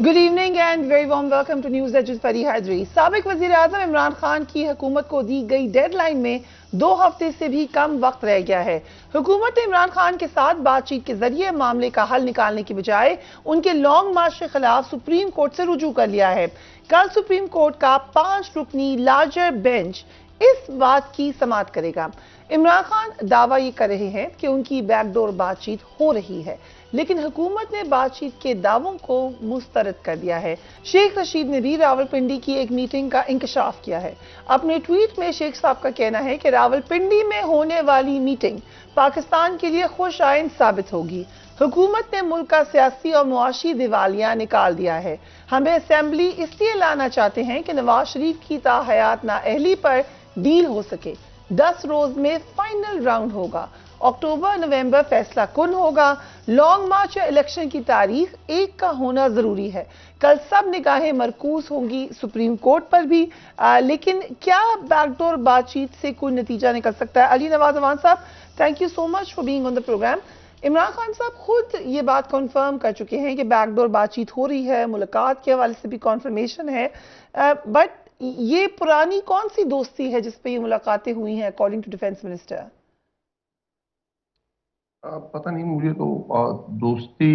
Good evening and very warm welcome to News Edge Fareeha Idrees. साबिक वजीर आजम इमरान खान की हुकूमत को दी गई डेडलाइन में 2 हफ्ते से भी कम वक्त रह गया है। हुकूमत ने इमरान खान के साथ बातचीत के जरिए मामले का हल निकालने की बजाय उनके लॉन्ग मार्च के खिलाफ सुप्रीम कोर्ट से रुजू कर लिया है। कल सुप्रीम कोर्ट का 5 रुकनी लार्जर बेंच इस बात की समाअत करेगा। इमरान खान दावा ये कर रहे हैं कि उनकी बैकडोर बातचीत हो रही है, लेकिन हुकूमत ने बातचीत के दावों को मुस्तरद कर दिया है। शेख रशीद ने भी रावलपिंडी की एक मीटिंग का इंकशाफ किया है। अपने ट्वीट में शेख साहब का कहना है कि रावलपिंडी में होने वाली मीटिंग पाकिस्तान के लिए खुश आइंद साबित होगी। हुकूमत ने मुल्क का सियासी और मुआशी दिवालिया निकाल दिया है। हमें असेंबली इसलिए लाना चाहते हैं कि नवाज शरीफ की ताहयात नाअहली पर डील हो सके। 10 रोज में फाइनल राउंड होगा। अक्टूबर नवंबर फैसला कुन होगा। लॉन्ग मार्च या इलेक्शन की तारीख एक का होना जरूरी है। कल सब निगाहें मरकूज होंगी सुप्रीम कोर्ट पर भी, लेकिन क्या बैकडोर बातचीत से कोई नतीजा निकल सकता है? Ali Nawaz Awan sahab, thank you so much for being on the program. Imran Khan sahab खुद ये बात कंफर्म कर चुके हैं कि बैकडोर बातचीत हो रही है, मुलाकात के हवाले से भी कंफर्मेशन है, बट ये पुरानी कौन सी दोस्ती है जिस पे ये मुलाकातें हुई हैं अकॉर्डिंग टू डिफेंस मिनिस्टर? पता नहीं, मुझे तो दोस्ती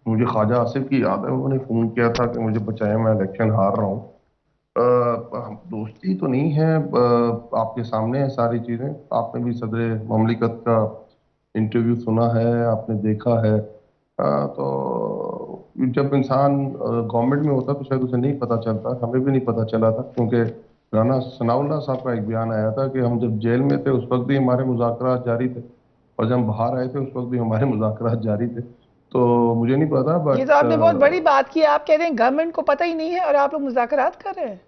मुझे ख्वाजा आसिफ की याद है। उन्होंने फोन किया था कि मुझे बचाया, मैं इलेक्शन हार रहा हूँ। दोस्ती तो नहीं है। आपके सामने है सारी चीजें। आपने भी सदर ममलिकत का इंटरव्यू सुना है, आपने देखा है। तो जब इंसान गवर्नमेंट में होता तो शायद उसे नहीं पता चलता। हमें भी नहीं पता चला था, क्योंकि राना सनाउल्लाह साहब का एक बयान आया था कि हम जब जेल में थे उस वक्त भी हमारे मुज़ाकरात जारी थे, और जब हम बाहर आए थे उस वक्त भी हमारे मुज़ाकरात जारी थे। तो मुझे नहीं पता, बट ये तो आपने बहुत बड़ी बात की। आप कह रहे हैं गवर्नमेंट को पता ही नहीं है और आप लोग मुज़ाकरात कर रहे हैं।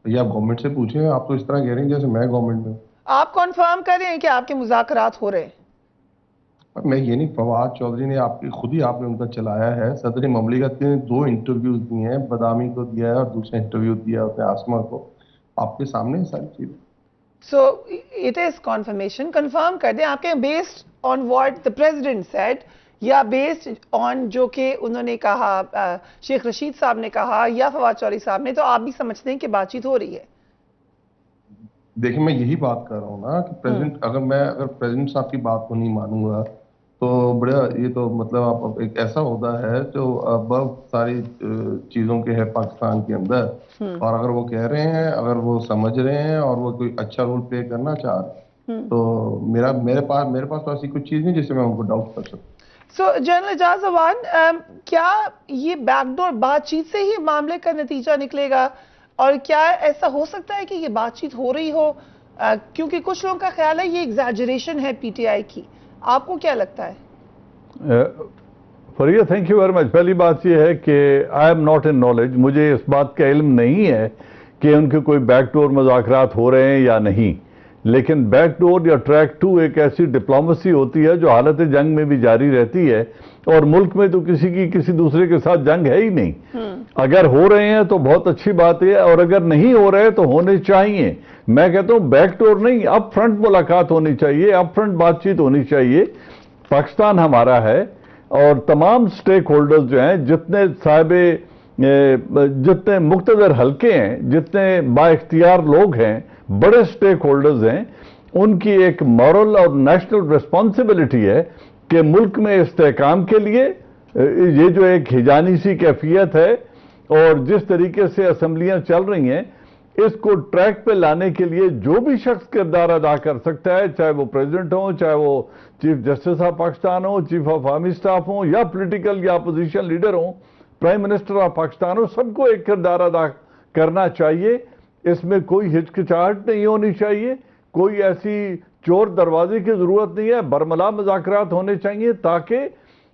ये आप गवर्नमेंट से पूछें। आप तो इस तरह कह रहे हैं जैसे मैं गवर्नमेंट में। आप कन्फर्म कर रहे हैं कि आपके मुज़ाकरात हो रहे हैं? मैं ये नहीं, फवाद चौधरी ने आपकी खुद ही आपने उनका चलाया है। सदर ममलिकत ने 2 इंटरव्यूज दिए हैं, बदामी को दिया है और दूसरा इंटरव्यू दिया उसने आसमा को। आपके सामने सारी चीजें। So it is confirmation. Confirm कर दें आपके based on what the president said या based on जो कि उन्होंने कहा, शेख रशीद साहब ने कहा या फवाद चौधरी साहब ने, तो आप भी समझते हैं कि बातचीत हो रही है? देखिए, मैं यही बात कर रहा हूँ ना कि अगर प्रेसिडेंट साहब की बात को नहीं मानूंगा तो बड़ा, ये तो मतलब आप एक ऐसा होता है जो बहुत सारी चीजों के है पाकिस्तान के अंदर। और अगर वो कह रहे हैं, अगर वो समझ रहे हैं और वो कोई अच्छा रोल प्ले करना चाह रहे हैं, तो मेरे पास तो ऐसी कुछ चीज नहीं जिससे मैं उनको डाउट कर सकूं। सो जनरल एजाज अवान, क्या ये बैकडोर बातचीत से ही मामले का नतीजा निकलेगा? और क्या ऐसा हो सकता है कि ये बातचीत हो रही हो, क्योंकि कुछ लोगों का ख्याल है ये एग्जैजरेशन है पीटीआई की। आपको क्या लगता है? फरिया, थैंक यू वेरी मच। पहली बात यह है कि I am not in knowledge, मुझे इस बात का इल्म नहीं है कि उनके कोई बैकडोर मुज़ाकरात हो रहे हैं या नहीं। लेकिन बैकडोर या ट्रैक 2 एक ऐसी डिप्लोमेसी होती है जो हालत जंग में भी जारी रहती है, और मुल्क में तो किसी दूसरे के साथ जंग है ही नहीं। अगर हो रहे हैं तो बहुत अच्छी बात है, और अगर नहीं हो रहे तो होने चाहिए। मैं कहता हूं बैकडोर नहीं, अप फ्रंट मुलाकात होनी चाहिए, अप फ्रंट बातचीत होनी चाहिए। पाकिस्तान हमारा है और तमाम स्टेक होल्डर्स जो हैं, जितने मुख्तदर हल्के हैं, जितने बाइख्तियार लोग हैं, बड़े स्टेक होल्डर्स हैं, उनकी एक मॉरल और नेशनल रिस्पॉन्सिबिलिटी है कि मुल्क में इस्तेहकाम के लिए ये जो एक हिजानी सी कैफियत है और जिस तरीके से असम्बलियां चल रही हैं, इसको ट्रैक पे लाने के लिए जो भी शख्स किरदार अदा कर सकता है, चाहे वो प्रेसिडेंट हो, चाहे वो चीफ जस्टिस ऑफ पाकिस्तान हो, चीफ ऑफ आर्मी स्टाफ हो, या पॉलिटिकल या अपोजिशन लीडर हो, प्राइम मिनिस्टर ऑफ पाकिस्तान हो, सबको एक किरदार अदा करना चाहिए। इसमें कोई हिचकिचाहट नहीं होनी चाहिए, कोई ऐसी चोर दरवाजे की जरूरत नहीं है। बरमला मुज़ाकरात होने चाहिए ताकि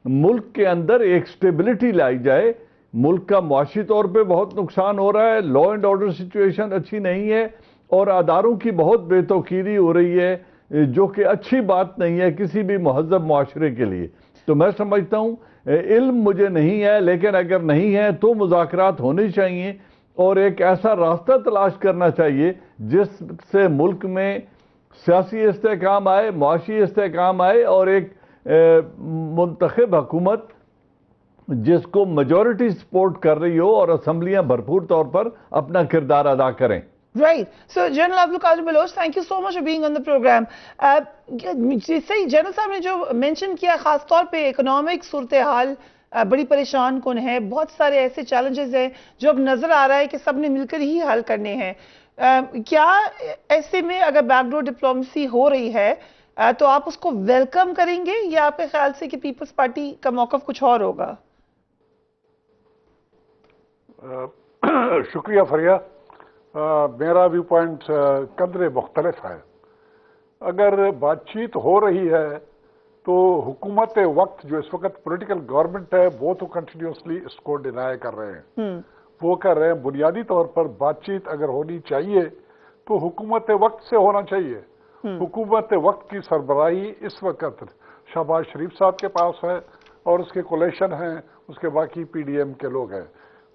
मुल्क के अंदर एक स्टेबिलिटी लाई जाए। मुल्क का मुआशी तौर पे बहुत नुकसान हो रहा है, लॉ एंड ऑर्डर सिचुएशन अच्छी नहीं है, और अदारों की बहुत बेतौकीरी हो रही है, जो कि अच्छी बात नहीं है किसी भी महज़ब मुआशरे के लिए। तो मैं समझता हूँ, इल्म मुझे नहीं है, लेकिन अगर नहीं है तो मुज़ाकरात होने चाहिए और एक ऐसा रास्ता तलाश करना चाहिए जिससे मुल्क में सियासी इस्तेहकाम आए, मुआशी इस्तेहकाम आए, और एक मुंतखब हुकूमत जिसको मेजॉरिटी सपोर्ट कर रही हो और असम्बलियां भरपूर तौर पर अपना किरदार अदा करें. Right. So, General Abdul Qadir Baloch, thank you so much for being on the program. सही जनरल साहब ने जो मेंशन किया, खास तौर पे इकोनॉमिक सूरत हाल बड़ी परेशान कौन है, बहुत सारे ऐसे चैलेंजेस हैं जो अब नजर आ रहा है कि सबने मिलकर ही हल करने हैं. क्या ऐसे में अगर बैकडोर डिप्लोमेसी हो रही है तो आप उसको वेलकम करेंगे या आपके ख्याल से कि पीपल्स पार्टी का मौक़िफ़ कुछ और होगा? शुक्रिया फरिया. मेरा व्यू पॉइंट कदरे मुख्तलिफ है. अगर बातचीत हो रही है तो हुकूमत वक्त जो इस वक्त पॉलिटिकल गवर्नमेंट है वो तो कंटिन्यूसली इसको डिनाई कर रहे हैं. वो कर रहे हैं बुनियादी तौर पर बातचीत अगर होनी चाहिए तो हुकूमत वक्त से होना चाहिए. हुकूमत वक्त की सरबराही इस वक्त शहबाज शरीफ साहब के पास है और उसके कोलेशन हैं, उसके बाकी पीडीएम के लोग हैं.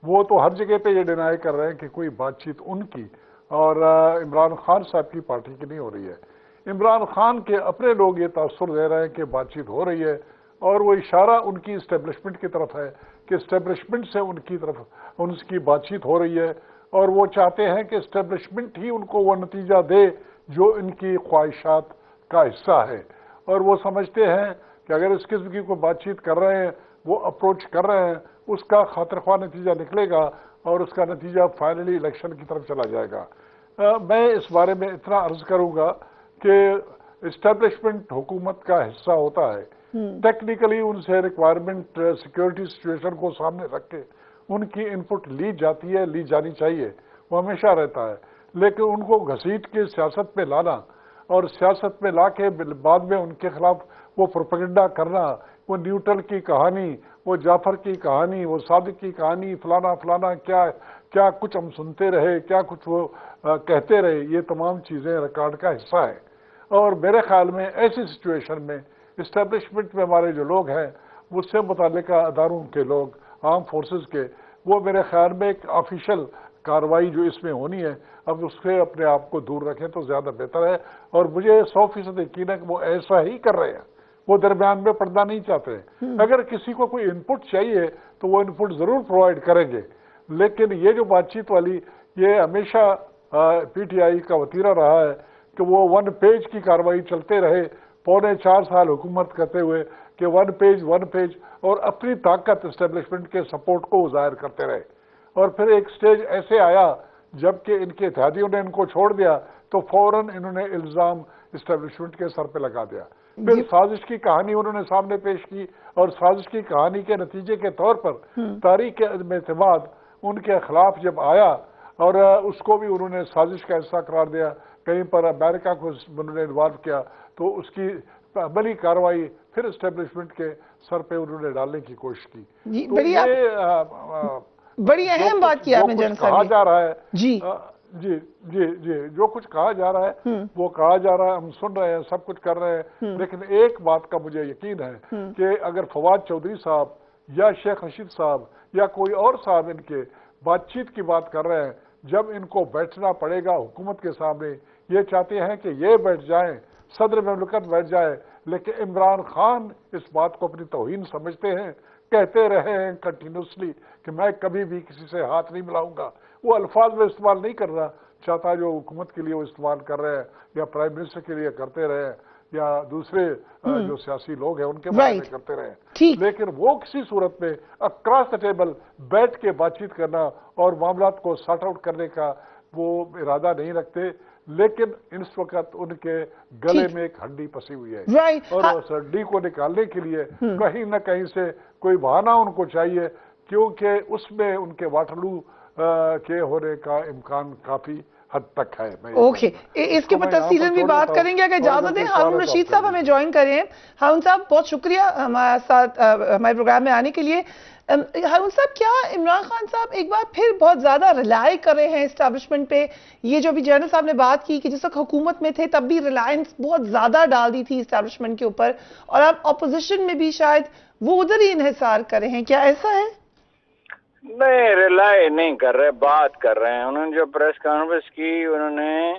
वो तो हर जगह पे ये डिनाई कर रहे हैं कि कोई बातचीत उनकी और इमरान खान साहब की पार्टी की नहीं हो रही है. इमरान खान के अपने लोग ये तासुर दे रहे हैं कि बातचीत हो रही है और वो इशारा उनकी इस्टेब्लिशमेंट की तरफ है कि इस्टेब्लिशमेंट से उनकी तरफ उनकी बातचीत हो रही है और वो चाहते हैं कि इस्टेब्लिशमेंट ही उनको वो नतीजा दे जो इनकी ख्वाहिशात का हिस्सा है. और वो समझते हैं कि अगर इस किस्म की कोई बातचीत कर रहे हैं, वो अप्रोच कर रहे हैं, उसका खातिरख्वाह नतीजा निकलेगा और उसका नतीजा फाइनली इलेक्शन की तरफ चला जाएगा. मैं इस बारे में इतना अर्ज करूंगा कि इस्टेब्लिशमेंट हुकूमत का हिस्सा होता है. टेक्निकली उनसे रिक्वायरमेंट सिक्योरिटी सिचुएशन को सामने रख के उनकी इनपुट ली जाती है, ली जानी चाहिए, वो हमेशा रहता है. लेकिन उनको घसीट के सियासत में लाना और सियासत में ला के बाद में उनके खिलाफ वो प्रोपेगेंडा करना, वो न्यूट्रल की कहानी, वो जाफर की कहानी, वो सादिक की कहानी, फलाना फलाना क्या क्या कुछ हम सुनते रहे, क्या कुछ वो कहते रहे, ये तमाम चीज़ें रिकॉर्ड का हिस्सा है. और मेरे ख्याल में ऐसी सिचुएशन में इस्टेब्लिशमेंट में हमारे जो लोग हैं, मुझसे मुताल्लिका अदारों के लोग, आर्म फोर्सेस के, वो मेरे ख्याल में एक ऑफिशियल कार्रवाई जो इसमें होनी है, अब उससे अपने आप को दूर रखें तो ज़्यादा बेहतर है. और मुझे 100% यकीन है कि वो ऐसा ही कर रहे हैं. वो दरमियान में पड़ना नहीं चाहते. अगर किसी को कोई इनपुट चाहिए तो वो इनपुट ज़रूर प्रोवाइड करेंगे. लेकिन ये जो बातचीत वाली, ये हमेशा पीटीआई का वतीरा रहा है कि वो 1 पेज की कार्रवाई चलते रहे, 4.25 साल हुकूमत करते हुए कि 1 पेज और अपनी ताकत इस्टेब्लिशमेंट के सपोर्ट को जाहिर करते रहे. और फिर एक स्टेज ऐसे आया जबकि इनके इत्तेहादियों ने इनको छोड़ दिया तो फौरन इन्होंने इल्ज़ाम इस्टेब्लिशमेंट के सर पे लगा दिया. फिर साजिश की कहानी उन्होंने सामने पेश की और साजिश की कहानी के नतीजे के तौर पर तारीख एतमाद उनके खिलाफ जब आया और उसको भी उन्होंने साजिश का हिस्सा करार दिया, कहीं पर अमेरिका को उन्होंने इन्वॉल्व किया, तो उसकी अमली कार्रवाई फिर इस्टेब्लिशमेंट के सर पे उन्होंने डालने की कोशिश की. बड़ी अहम बात की आपने जनरल साहब. कहा जा रहा है जी जो कुछ कहा जा रहा है वो कहा जा रहा है, हम सुन रहे हैं, सब कुछ कर रहे हैं. लेकिन एक बात का मुझे यकीन है कि अगर फवाद चौधरी साहब या शेख रशीद साहब या कोई और साहब इनके बातचीत की बात कर रहे हैं, जब इनको बैठना पड़ेगा हुकूमत के सामने, ये चाहते हैं कि ये बैठ जाएं, सदर ममलकत बैठ जाए, लेकिन इमरान खान इस बात को अपनी तौहीन समझते हैं, कहते रहे हैं कंटिन्यूसली कि मैं कभी भी किसी से हाथ नहीं मिलाऊंगा. वो अल्फाज में इस्तेमाल नहीं करना चाहता जो हुकूमत के लिए वो इस्तेमाल कर रहे हैं या प्राइम मिनिस्टर के लिए करते रहे या दूसरे जो सियासी लोग हैं उनके बारे में करते रहे. लेकिन वो किसी सूरत में अक्रॉस द टेबल बैठ के बातचीत करना और मामलात को सॉर्ट आउट करने का वो इरादा नहीं रखते. लेकिन इस वक्त उनके गले में एक हड्डी फंसी हुई है और उस हड्डी को निकालने के लिए कहीं न कहीं से कोई बहाना उनको चाहिए, क्योंकि उसमें उनके वाटरलू के होने का इम्कान काफी हद तक है. ओके, इसके ऊपर तफसीलन भी बात करेंगे. अगर इजाजत दें, हारून रशीद साहब हमें ज्वाइन करें. हारून साहब, बहुत शुक्रिया हमारे साथ हमारे प्रोग्राम में आने के लिए. हारून साहब, क्या इमरान खान साहब एक बार फिर बहुत ज्यादा रिलाई कर रहे हैं एस्टैब्लिशमेंट पे? ये जो भी जनरल साहब ने बात की कि जिस वक्त हुकूमत में थे तब भी रिलायंस बहुत ज्यादा डाल दी थी एस्टैब्लिशमेंट के ऊपर, और अब अपोजिशन में भी शायद वो उधर ही इन्हिसार कर रहे हैं, क्या ऐसा है? नहीं, रिलाई नहीं कर रहे, बात कर रहे हैं. उन्होंने जो प्रेस कॉन्फ्रेंस की, उन्होंने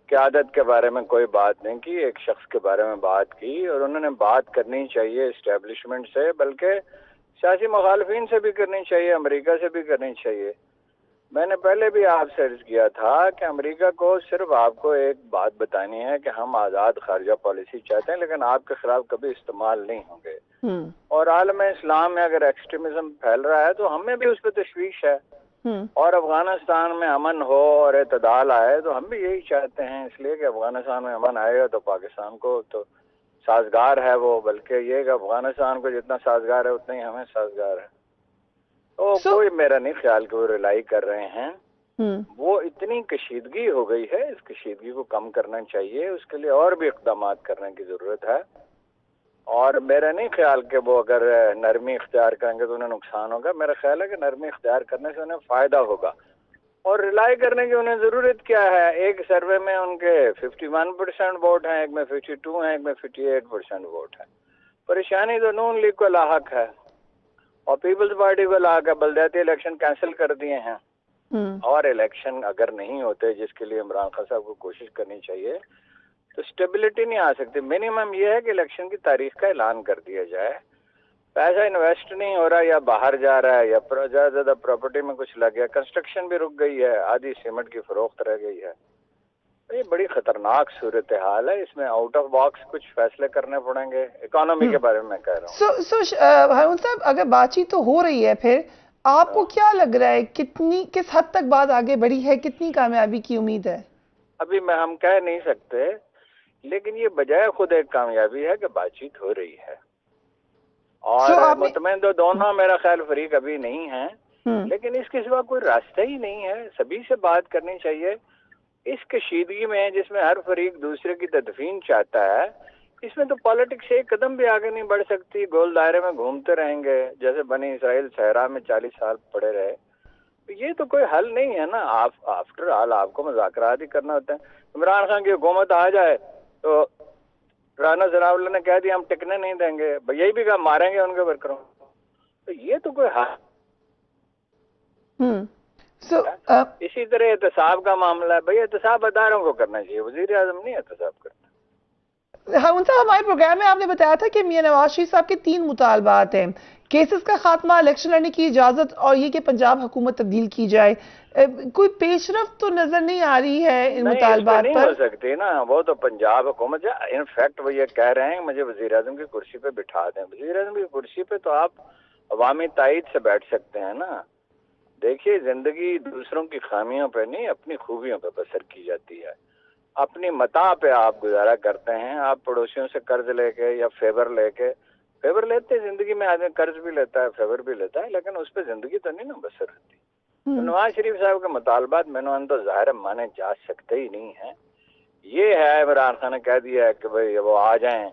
क़यादत के बारे में कोई बात नहीं की, एक शख्स के बारे में बात की. और उन्होंने बात करनी चाहिए इस्टेब्लिशमेंट से, बल्कि सियासी मुखालफिन से भी करनी चाहिए, अमेरिका से भी करनी चाहिए। मैंने पहले भी आपसे अर्ज किया था कि अमेरिका को सिर्फ आपको एक बात बतानी है कि हम आज़ाद खारजा पॉलिसी चाहते हैं, लेकिन आपके खिलाफ कभी इस्तेमाल नहीं होंगे। और आलम इस्लाम में अगर एक्सट्रीमिज्म फैल रहा है तो हमें भी उस पर तशवीश है, और अफगानिस्तान में अमन हो और एतदाल आए तो हम भी यही चाहते हैं। इसलिए कि अफगानिस्तान में अमन आएगा तो पाकिस्तान को तो साजगार है वो, बल्कि ये कि अफगानिस्तान को जितना साजगार है उतना ही हमें साजगार है। तो कोई मेरा नहीं ख्याल कि वो रिलाई कर रहे हैं। वो इतनी कशीदगी हो गई है, इस कशीदगी को कम करना चाहिए, उसके लिए और भी इक़दाम करने की ज़रूरत है। और मेरा नहीं ख्याल कि वो अगर नरमी इख्तियार करेंगे तो उन्हें नुकसान होगा। मेरा ख्याल है कि नरमी इख्तियार करने से उन्हें फ़ायदा होगा। और रिलाई करने की उन्हें ज़रूरत क्या है? एक सर्वे में उनके 51% वोट हैं, एक में 52 हैं, एक में 58% वोट है। परेशानी तो नून लीग को लाहक है और पीपल्स पार्टी को लाहक है। बल्दियाती इलेक्शन कैंसिल कर दिए हैं, और इलेक्शन अगर नहीं होते, जिसके लिए इमरान खान साहब को कोशिश करनी चाहिए, तो स्टेबिलिटी नहीं आ सकती। मिनिमम ये है कि इलेक्शन की तारीख का ऐलान कर दिया जाए। पैसा इन्वेस्ट नहीं हो रहा, या बाहर जा रहा है, या ज़्यादा प्रॉपर्टी में कुछ लग गया, कंस्ट्रक्शन भी रुक गई है, आधी सीमेंट की फरोख्त रह गई है। ये बड़ी खतरनाक सूरत हाल है। इसमें आउट ऑफ बॉक्स कुछ फैसले करने पड़ेंगे। इकोनॉमी के बारे में मैं कह रहा हूँ। हारून साहब, अगर बातचीत तो हो रही है, फिर आपको क्या लग रहा है किस हद तक बात आगे बढ़ी है, कितनी कामयाबी की उम्मीद है? अभी हम कह नहीं सकते, लेकिन ये बजाय खुद एक कामयाबी है कि बातचीत हो रही है। और मुतमईन तो दोनों मेरा ख्याल फरीक अभी नहीं है, लेकिन इसके सिवा कोई रास्ता ही नहीं है। सभी से बात करनी चाहिए। इस कशीदगी में जिसमें हर फरीक दूसरे की तदफीन चाहता है, इसमें तो पॉलिटिक्स एक कदम भी आगे नहीं बढ़ सकती। गोल दायरे में घूमते रहेंगे जैसे बनी इसराइल सहरा में 40 साल पड़े रहे। तो ये तो कोई हल नहीं है ना। आफ्टर ऑल आपको मुज़ाकरात ही करना होता है। इमरान खान की हुकूमत आ जाए तो राना जनाउल्लाह ने कह दिया हम टिकने नहीं देंगे, यही भी कहा मारेंगे उनके वर्करों। तो ये तो कोई हल। इसी तरह एहतसाब का मामला है, भाई एहतसाब अदारों को करना चाहिए, वजीर आजम नहीं एहतसाब करता। हारून साहब, हमारे प्रोग्राम में आपने बताया था कि मियां नवाज शरीफ साहब के 3 मुतालबात हैं: केसेस का खात्मा, इलेक्शन लड़ने की इजाजत, और ये कि पंजाब हुकूमत तब्दील की जाए। कोई पेशरफ्त तो नजर नहीं आ रही है इन मुतालबात पर। नहीं हो सकती ना, वो तो पंजाब हुकूमत है। इनफैक्ट वो ये कह रहे हैं मुझे वजीर आजम की कुर्सी पे बिठा दें। वजीर आजम की कुर्सी पे तो आप अवामी तायद से बैठ सकते हैं ना। देखिए, जिंदगी दूसरों की खामियों पे नहीं, अपनी खूबियों पे बसर की जाती है। अपनी मता पे आप गुजारा करते हैं। आप पड़ोसियों से कर्ज लेके या फेवर लेते जिंदगी में, आदमी कर्ज भी लेता है, फेवर भी लेता है, लेकिन उस पर जिंदगी तो नहीं ना बसर होती। तो नवाज शरीफ साहब के मुतालबात मैंने तो ज़ाहिर माने जा सकते ही नहीं है। ये है, इमरान खान ने कह दिया है कि भाई वो आ जाएं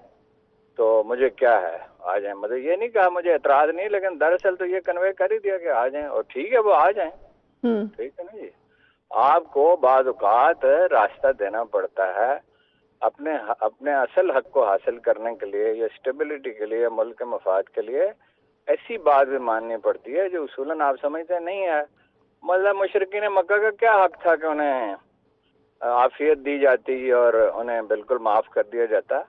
तो मुझे क्या है, आ जाएं। मतलब ये नहीं कहा मुझे एतराज नहीं, लेकिन दरअसल तो ये कन्वे कर ही दिया कि आ जाएं, और ठीक है वो आ जाएं। ठीक है ना जी। आपको बाज़ औक़ात रास्ता देना पड़ता है अपने असल हक को हासिल करने के लिए, या स्टेबिलिटी के लिए, या मुल्क के मफाद के लिए। ऐसी बात भी माननी पड़ती है जो उसूलन आप समझते नहीं है। मतलब मुशरिकीन मक्का का क्या हक था कि उन्हें आफियत दी जाती और उन्हें बिल्कुल माफ़ कर दिया जाता,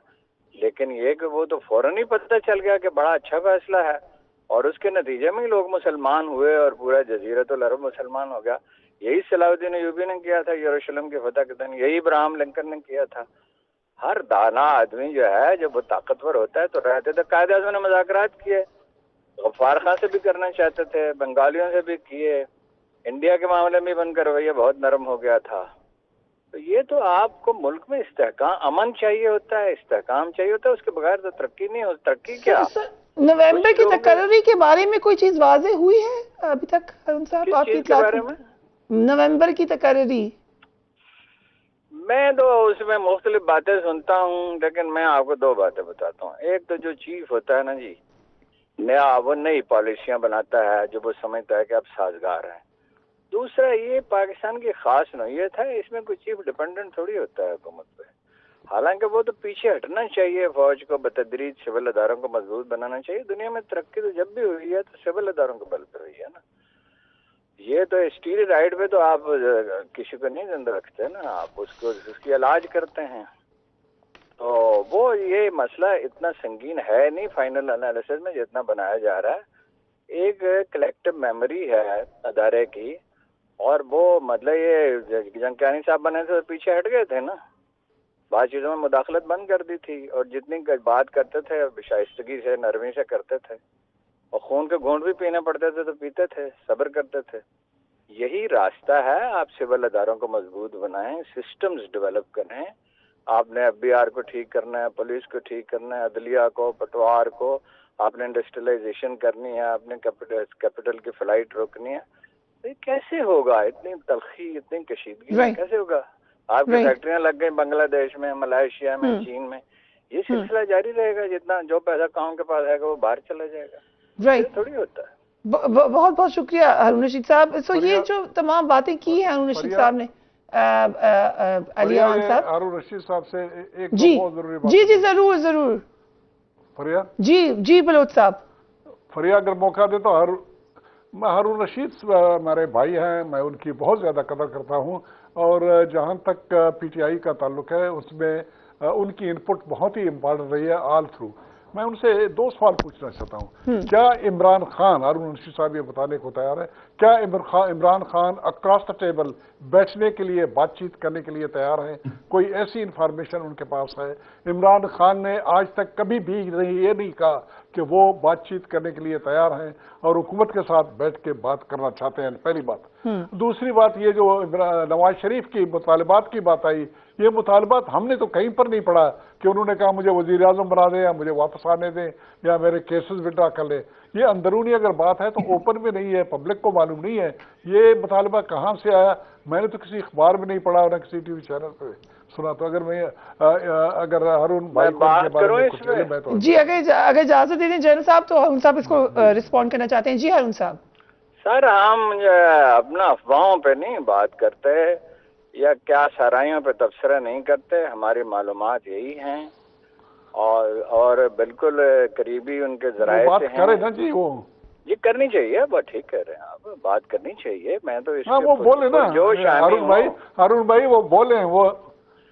लेकिन ये कि वो तो फौरन ही पता चल गया कि बड़ा अच्छा फैसला है, और उसके नतीजे में ही लोग मुसलमान हुए और पूरा जजीरतुल अरब मुसलमान हो गया। यही सलाहुद्दीन अय्यूबी ने किया था यरूशलेम के फतह के दिन, यही इब्राहिम लिंकन ने किया था। हर दाना आदमी जो है, जब वो ताकतवर होता है तो रहते थे। कायद-ए-आज़म ने मुज़ाकरात किए, गफ्फार खान से भी करना चाहते थे, बंगालियों से भी किए, इंडिया के मामले में बनकर रवैया बहुत नरम हो गया था। तो ये तो आपको मुल्क में इस्तेहकाम, अमन चाहिए होता है, इस्तेहकाम चाहिए होता है, उसके बगैर तो तरक्की नहीं होती। तरक्की क्या? नवंबर की तकर्री के बारे में कोई चीज वाज़ेह हुई है अभी तक हारून साहब आपकी के बारे में? नवंबर की तकर्री मैं तो उसमें मुख्तलिफ बातें सुनता हूँ, लेकिन मैं आपको 2 बातें बताता हूँ। एक तो जो चीफ होता है ना जी, वो नई पॉलिसियां बनाता है जो वो समझता है कि अब साजगार है। दूसरा, ये पाकिस्तान की खास नौइयत है, इसमें कोई चीफ डिपेंडेंट थोड़ी होता है हुकूमत पे। हालांकि वो तो पीछे हटना चाहिए, फौज को बतदरीज सिविल अदारों को मजबूत बनाना चाहिए। दुनिया में तरक्की तो जब भी हुई है तो सिविल अदारों के बल पर हुई है ना। ये तो स्टीरॉयड पे तो आप किसी को नहीं जिंदा रखते ना, आप उसकी इलाज करते हैं। तो वो ये मसला इतना संगीन है नहीं फाइनल एनालिसिस में जितना बनाया जा रहा है। ایک کلیکٹو میموری ہے ادارے کی، اور وہ مطلب یہ جنکیانی صاحب بنے تھے تو پیچھے ہٹ گئے تھے نا، بعض چیزوں میں مداخلت بند کر دی تھی، اور جتنی بات کرتے تھے شائستگی سے نرمی سے کرتے تھے، اور خون کے گھونٹ بھی پینے پڑتے تھے تو پیتے تھے، صبر کرتے تھے۔ یہی راستہ ہے، آپ سول اداروں کو مضبوط بنائیں، سسٹمز ڈیولپ کریں۔ آپ نے ایف بی آر کو ٹھیک کرنا ہے، پولیس کو ٹھیک کرنا ہے، عدلیہ کو، پٹوار کو، آپ نے انڈسٹریلائزیشن کرنی ہے، آپ نے کیپٹل کی فلائٹ روکنی ہے۔ یہ کیسے ہوگا؟ اتنی تلخی، اتنی کشیدگی میں کیسے ہوگا؟ آپ کی فیکٹریاں لگ گئی بنگلہ دیش میں، ملائیشیا میں، چین میں، یہ سلسلہ جاری رہے گا، جتنا جو پیسہ قوم کے پاس آئے گا وہ باہر چلا جائے گا، یہ تھوڑی ہوتا ہے۔ بہت بہت شکریہ ہارون رشید صاحب۔ سو یہ جو تمام باتیں کی ہیں ہارون رشید صاحب نے، علی اوان صاحب، ہارون رشید صاحب سے ایک جی بہت ضروری بات، جی ضرور ضرور، فریا جی بلوچ صاحب، فریا اگر موقع دے تو ہارون رشید ہمارے بھائی ہیں، میں ان کی بہت زیادہ قدر کرتا ہوں، اور جہاں تک پی ٹی آئی کا تعلق ہے اس میں ان کی انپٹ بہت ہی امپارٹنٹ رہی ہے آل تھرو۔ میں ان سے 2 سوال پوچھنا چاہتا ہوں۔ کیا عمران خان، ہارون رشید صاحب یہ بتانے کو تیار ہے، کیا Imran Khan across the table بیٹھنے کے لیے، بات چیت کرنے کے لیے تیار ہیں؟ کوئی ایسی انفارمیشن ان کے پاس ہے؟ عمران خان نے آج تک کبھی بھی یہ نہیں کہا کہ وہ بات چیت کرنے کے لیے تیار ہیں اور حکومت کے ساتھ بیٹھ کے بات کرنا چاہتے ہیں، پہلی بات۔ دوسری بات، یہ جو نواز شریف کی مطالبات کی بات آئی، یہ مطالبات ہم نے تو کہیں پر نہیں پڑھا کہ انہوں نے کہا مجھے وزیر اعظم بنا دیں، یا مجھے واپس آنے دیں، یا میرے کیسز وڈرا کر لیں۔ یہ اندرونی اگر بات ہے تو اوپن میں نہیں ہے، پبلک کو معلوم نہیں ہے یہ مطالبہ کہاں سے آیا۔ میں نے تو کسی اخبار میں نہیں پڑھا، نہ کسی ٹی وی چینل پہ سنا۔ تو اگر ہارون بھائی کو ان کے بارے میں کچھ علم ہے تو جی اگر اجازت دے دیں جنرل صاحب تو ہارون صاحب اس کو رسپونڈ کرنا چاہتے ہیں۔ جی ہارون صاحب۔ سر ہم اپنا افواہوں پہ نہیں بات کرتے یا کیا سرائیوں پہ تبصرہ نہیں کرتے، ہماری معلومات یہی ہیں، اور بالکل قریبی ان کے ذرائع سے ہیں۔ کرے نا جی، وہ جی کرنی چاہیے، بات ٹھیک کہہ رہے ہیں آپ، بات کرنی چاہیے۔ میں تو اس وہ بولے نا ہارون بھائی، وہ بولے،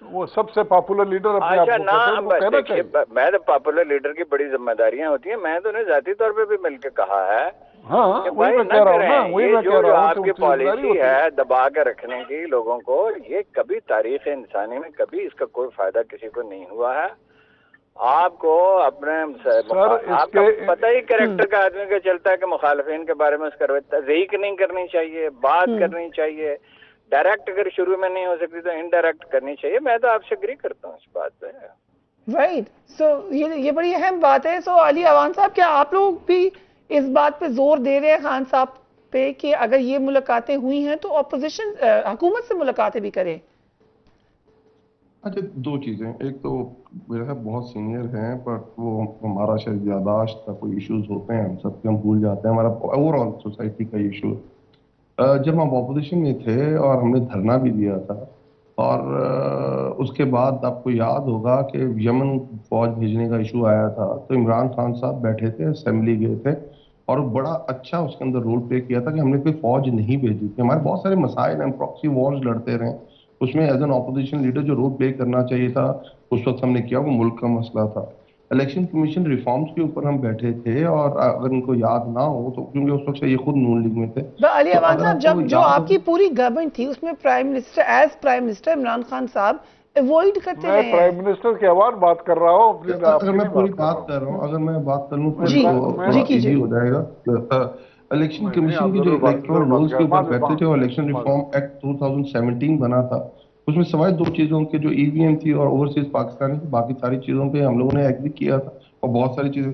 وہ سب سے پاپولر لیڈر اپنے آپ کو کہتے ہیں، ان کو کہنا چاہیے۔ میں تو پاپولر لیڈر کی بڑی ذمہ داریاں ہوتی ہیں، میں تو انہیں ذاتی طور پہ بھی مل کے کہا ہے ہاں وہی میں کہہ رہا ہوں نا، وہی میں کہہ رہا ہوں۔ آپ کی پالیسی ہے دبا کے رکھنے کی لوگوں کو، یہ کبھی تاریخ انسانی میں کبھی اس کا کوئی فائدہ کسی کو نہیں ہوا ہے۔ آپ کو اپنے آپ کا پتہ ہی کریکٹر کا آدمی کا چلتا ہے کہ مخالفین کے بارے میں اس کا تحقیق نہیں کرنی چاہیے، بات کرنی چاہیے، ڈائریکٹ اگر شروع میں نہیں ہو سکتی تو انڈائریکٹ کرنی چاہیے۔ میں تو آپ سے اگری کرتا ہوں اس بات پہ۔ رائٹ، سو یہ بڑی اہم بات ہے۔ سو علی اوان صاحب، کیا آپ لوگ بھی اس بات پہ زور دے رہے ہیں خان صاحب پہ کہ اگر یہ ملاقاتیں ہوئی ہیں تو اپوزیشن حکومت سے ملاقاتیں بھی کریں؟ اچھا، 2 چیزیں، ایک تو میرے خیال بہت سینئر ہیں، پر وہ ہمارا شاید یاداشت کا کوئی ایشوز ہوتے ہیں ہم سب کے، ہم بھول جاتے ہیں، ہمارا اوور آل سوسائٹی کا ایشو۔ جب ہم اپوزیشن میں تھے اور ہم نے دھرنا بھی دیا تھا، اور اس کے بعد آپ کو یاد ہوگا کہ یمن فوج بھیجنے کا ایشو آیا تھا، تو عمران خان صاحب بیٹھے تھے، اسمبلی گئے تھے، اور بڑا اچھا اس کے اندر رول پلے کیا تھا کہ ہم نے کوئی فوج نہیں بھیجی تھی۔ ہمارے بہت سارے مسائل ہیں، ہم پراکسی وارز لڑتے رہے، اس میں ایز این اپوزیشن لیڈر جو رول پلے کرنا چاہیے تھا اس وقت ہم نے کیا، وہ ملک کا مسئلہ تھا۔ الیکشن کمیشن ریفارمز کے اوپر ہم بیٹھے تھے، اور اگر ان کو یاد نہ ہو تو کیونکہ اس وقت سے یہ خود نون لیگ میں تھے۔ علی اوان صاحب، جو آپ کی پوری گورنمنٹ تھی اس میں پرائم منسٹر عمران خان صاحب ایوائڈ کرتے رہے ہیں۔ میں پرائم منسٹر کے اوان بات کر رہا ہوں، اگر میں پوری بات کر رہا ہوں، اگر میں بات کر لوں تو ایزی ہو جائے گا۔ الیکشن کمیشن کی جو الیکٹورل رولز کے اوپر بیٹھتے تھے، اور الیکشن ریفارم ایکٹ 2017 بنا تھا، اس میں سوائے 2 چیزوں کے، جو ای وی ایم تھی اور اوورسیز پاکستانی تھی، باقی ساری چیزوں پہ ہم لوگوں نے ایگری کیا تھا، اور بہت ساری چیزیں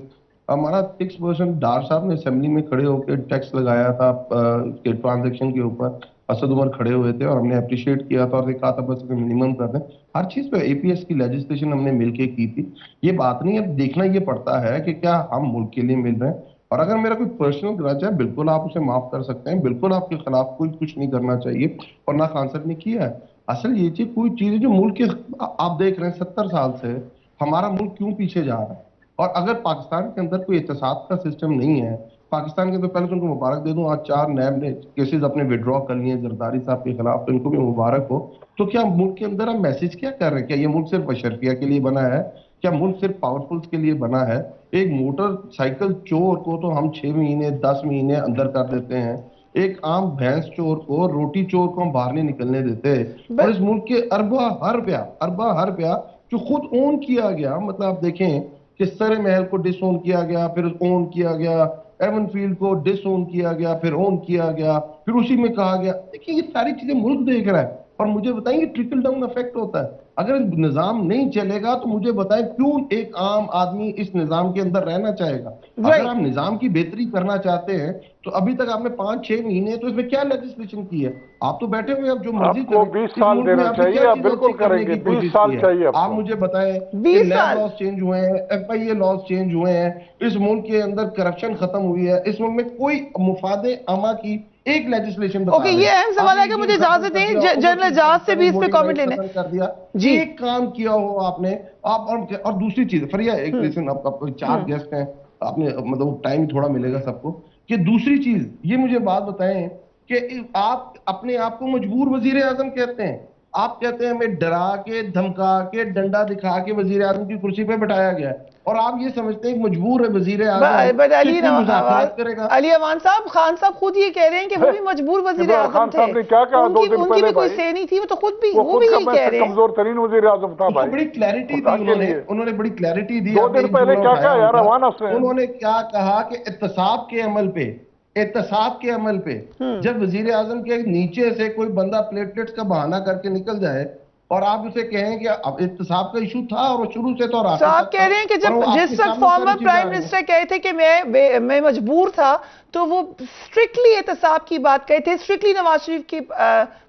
ہمارا 6% ڈار صاحب نے اسمبلی میں کھڑے ہو کے ٹیکس لگایا تھا ٹرانزیکشن کے اوپر، اسد عمر کھڑے ہوئے تھے اور ہم نے اپریشیٹ کیا تھا اور کہا تھا بس منیمم کر دیں ہر چیز پہ۔ اے پی ایس کی لیجسلیشن ہم نے مل کے کی تھی۔ یہ بات نہیں، اب دیکھنا یہ پڑتا ہے کہ کیا ہم ملک کے لیے مل رہے ہیں، اور اگر میرا کوئی پرسنل گرج ہے بالکل آپ اسے معاف کر سکتے ہیں، بالکل آپ کے خلاف کوئی کچھ نہیں کرنا چاہیے، اور نہ خان صاحب نے کیا ہے۔ اصل یہ چیز کوئی چیز ہے جو ملک کے، آپ دیکھ رہے ہیں 70 سال سے ہمارا ملک کیوں پیچھے جا رہا ہے، اور اگر پاکستان کے اندر کوئی احتساب کا سسٹم نہیں ہے، پاکستان کے اندر پہلے تو ان کو مبارک دے دوں، آج 4 نیب نے کیسز اپنے وڈرا کر لیے زرداری صاحب کے خلاف، تو ان کو بھی مبارک ہو۔ تو کیا ملک کے اندر ہم میسج کیا کر رہے ہیں؟ کیا یہ ملک صرف اشرفیہ کے لیے بنا ہے؟ क्या मुल्क सिर्फ पावरफुल्स के लिए बना है? एक मोटरसाइकिल चोर को तो हम 6 महीने 10 महीने अंदर कर देते हैं, एक आम भैंस चोर को, रोटी चोर को हम बाहर नहीं निकलने देते। और इस मुल्क के अरबा हर रुपया जो खुद ओन किया गया, मतलब आप देखें कि सरे महल को डिसओन किया गया, फिर ओन किया गया, एवन फील्ड को डिसओन किया गया, फिर ओन किया गया, फिर उसी में कहा गया। देखिए ये सारी चीजें मुल्क देख रहा है। और मुझे बताएंगे ट्रिकल डाउन इफेक्ट होता है। अगर निजाम नहीं चलेगा तो मुझे बताएं क्यों एक आम आदमी इस निजाम के अंदर रहना चाहेगा? अगर आप निजाम की बेहतरी करना चाहते हैं तो अभी तक आपने 5-6 महीने तो इसमें क्या लेजिस्लेशन की है? आप तो बैठे हुए अब जो मर्जी आपको 20 साल देना चाहिए, आप बिल्कुल करेंगे। 20 साल चाहिए आप मुझे बताएं, 20 साल लॉज चेंज हुए हैं, FIA लॉज चेंज हुए हैं, इस मुल्क के अंदर करप्शन खत्म हुई है, इस मुल्क में कोई मुफादे आमा की एक लेजिस्लेशन ओके, ये अहम सवाल है कि मुझे इजाजत दें जनरल एजाज से भी इस पे कमेंट लेने कर दिया जी। एक काम किया हो आपने, आप और दूसरी चीज फरिया एक लिसन, आप 4 गेस्ट हैं, आपने मतलब टाइम थोड़ा मिलेगा सबको, कि दूसरी चीज ये मुझे बात बताएं कि आप अपने आप को मजबूर वजीर आजम कहते हैं। आप कहते हैं हमें डरा के, धमका के, डंडा दिखा के वजीर आजम की कुर्सी पे बैठाया गया है, और आप ये समझते हैं मजबूर है वजीर आजम करेगा। अली अमान साहब, खान साहब खुद ये कह रहे हैं कि वो भी मजबूर वजीर आजम थे। उनकी भी कोई से नहीं थी, वो तो खुद भी वो भी यही कह रहे हैं। कमजोर तरीन वजीर आजम था भाई। बड़ी क्लैरिटी दी उन्होंने बड़ी क्लैरिटी दी। 2 दिन पहले क्या कहा यार अवान उसने? उन्होंने क्या कहा कि एहतसाब के अमल पे जब वजीर आजम के नीचे से कोई बंदा प्लेटलेट्स का बहाना करके निकल जाए और आप उसे कहें कि अब एहतसाब का इशू था और शुरू से तो आप कह रहे हैं कि जब जिस वक्त फॉर्मर प्राइम मिनिस्टर कहे थे कि मैं मजबूर था, तो वो स्ट्रिक्टली एहतसाब की बात कहे थे, स्ट्रिक्टली नवाज शरीफ की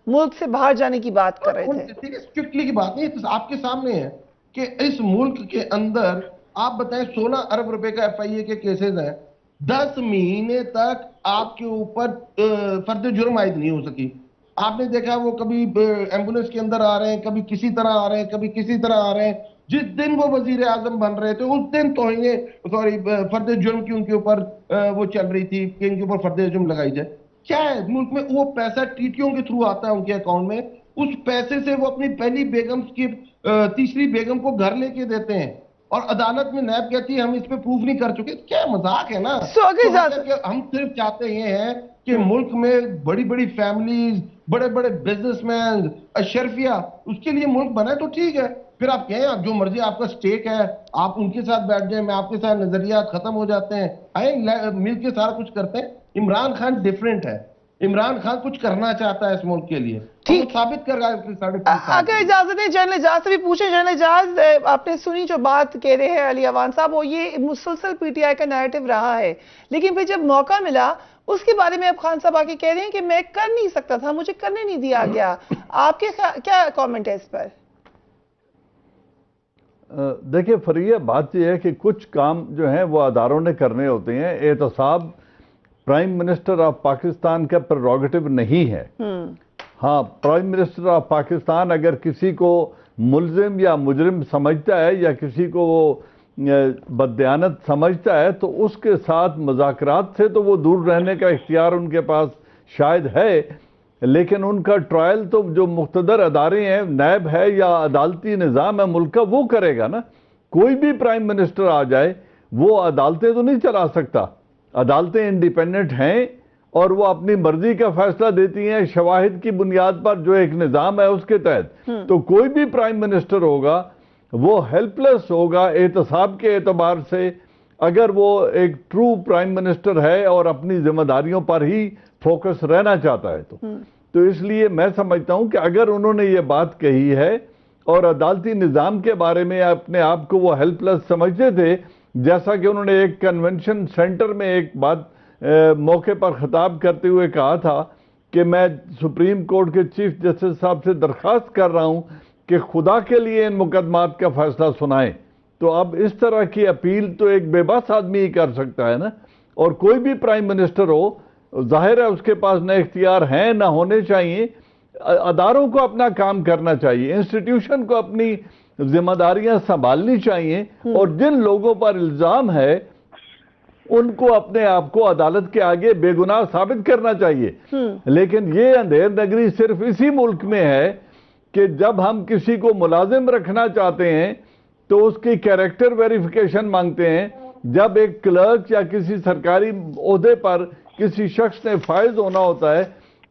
मुल्क से बाहर जाने की बात कर रहे थे। स्ट्रिक्टली की बात नहीं, आपके सामने है कि इस मुल्क के अंदर आप बताएं 16 अरब रुपए का FIA के केसेस हैं, 10 महीने तक आपके ऊपर फर्द जुर्म आयद नहीं हो सकी। आपने देखा वो कभी एम्बुलेंस के अंदर आ रहे हैं, कभी किसी तरह आ रहे हैं, कभी किसी तरह आ रहे हैं। जिस दिन वो वजीर आजम बन रहे थे उस दिन फर्द जुर्म की उनके ऊपर वो चल रही थी कि इनके ऊपर फर्द जुर्म लगाई जाए। क्या है मुल्क में वो पैसा टीटीओ के थ्रू आता है उनके अकाउंट में, उस पैसे से वो अपनी पहली बेगम की तीसरी बेगम को घर लेके देते हैं, और अदालत में नैब कहती है हम इस पे प्रूफ नहीं कर चुके। क्या मजाक है ना। हम सिर्फ चाहते ये हैं कि मुल्क में बड़ी बड़ी फैमिलीज, बड़े बड़े बिजनेसमैन, अशरफिया, उसके लिए मुल्क बना है तो ठीक है। फिर आप कहें आप जो मर्जी आपका स्टेक है, आप उनके साथ बैठ जाए, मैं आपके साथ, नजरिया खत्म हो जाते हैं, आए मिल के सारा कुछ करते हैं। इमरान खान डिफरेंट है। इमरान खान कुछ करना चाहता है इस मुल्क के लिए, ठीक साबित कर रहा है। अगर इजाजत है जनरल एजाज से भी पूछे। जनरल एजाज, आपने सुनी जो बात कह रहे हैं अली अवान साहब, वो ये मुसलसल PTI का नैरेटिव रहा है, लेकिन फिर जब मौका मिला उसके बारे में अब खान साहब आके कह रहे हैं कि मैं कर नहीं सकता था, मुझे करने नहीं दिया गया। आपके क्या कमेंट है इस पर? देखिए फरिया, बात यह है कि कुछ काम जो है वो अदारों ने करने होते हैं। एहतसाब प्राइम मिनिस्टर ऑफ पाकिस्तान का प्रेरोगेटिव नहीं है। हाँ, प्राइम मिनिस्टर ऑफ पाकिस्तान अगर किसी को मुल्जिम या मुजरिम समझता है या किसी को वो बदयानत समझता है तो उसके साथ मुज़ाकरात से तो वो दूर रहने का इख्तियार उनके पास शायद है, लेकिन उनका ट्रायल तो जो मुख्तदर अदारे हैं, नैब है या अदालती निज़ाम है मुल्क का, वो करेगा ना। कोई भी प्राइम मिनिस्टर आ जाए वो अदालतें तो नहीं चला सकता। अदालतें इंडिपेंडेंट हैं और वो अपनी मर्जी का फैसला देती हैं शवाहिद की बुनियाद पर, जो एक निज़ाम है उसके तहत। तो कोई भी प्राइम मिनिस्टर होगा वो हेल्पलेस होगा एहतसाब के एतबार से, अगर वो एक ट्रू प्राइम मिनिस्टर है और अपनी जिम्मेदारियों पर ही फोकस रहना चाहता है तो इसलिए मैं समझता हूं कि अगर उन्होंने ये बात कही है और अदालती निज़ाम के बारे में अपने आप को वो हेल्पलेस समझते थे, जैसा कि उन्होंने एक कन्वेंशन सेंटर में एक बात मौके पर खिताब करते हुए कहा था कि मैं सुप्रीम कोर्ट के चीफ जस्टिस साहब से दरख्वास्त कर रहा हूं कि खुदा के लिए इन मुकदमात का फैसला सुनाएं। तो अब इस तरह की अपील तो एक बेबस आदमी ही कर सकता है ना। और कोई भी प्राइम मिनिस्टर हो, जाहिर है उसके पास न इख्तियार हैं ना होने चाहिए। अदारों को अपना काम करना चाहिए, इंस्टीट्यूशन को अपनी जिम्मेदारियां संभालनी चाहिए, और जिन लोगों पर इल्जाम है उनको अपने आप को अदालत के आगे बेगुनाह साबित करना चाहिए। लेकिन ये अंधेर नगरी सिर्फ इसी मुल्क में है कि जब हम किसी को मुलाजिम रखना चाहते हैं तो उसकी कैरेक्टर वेरिफिकेशन मांगते हैं। जब एक क्लर्क या किसी सरकारी ओहदे पर किसी शख्स ने फायज होना होता है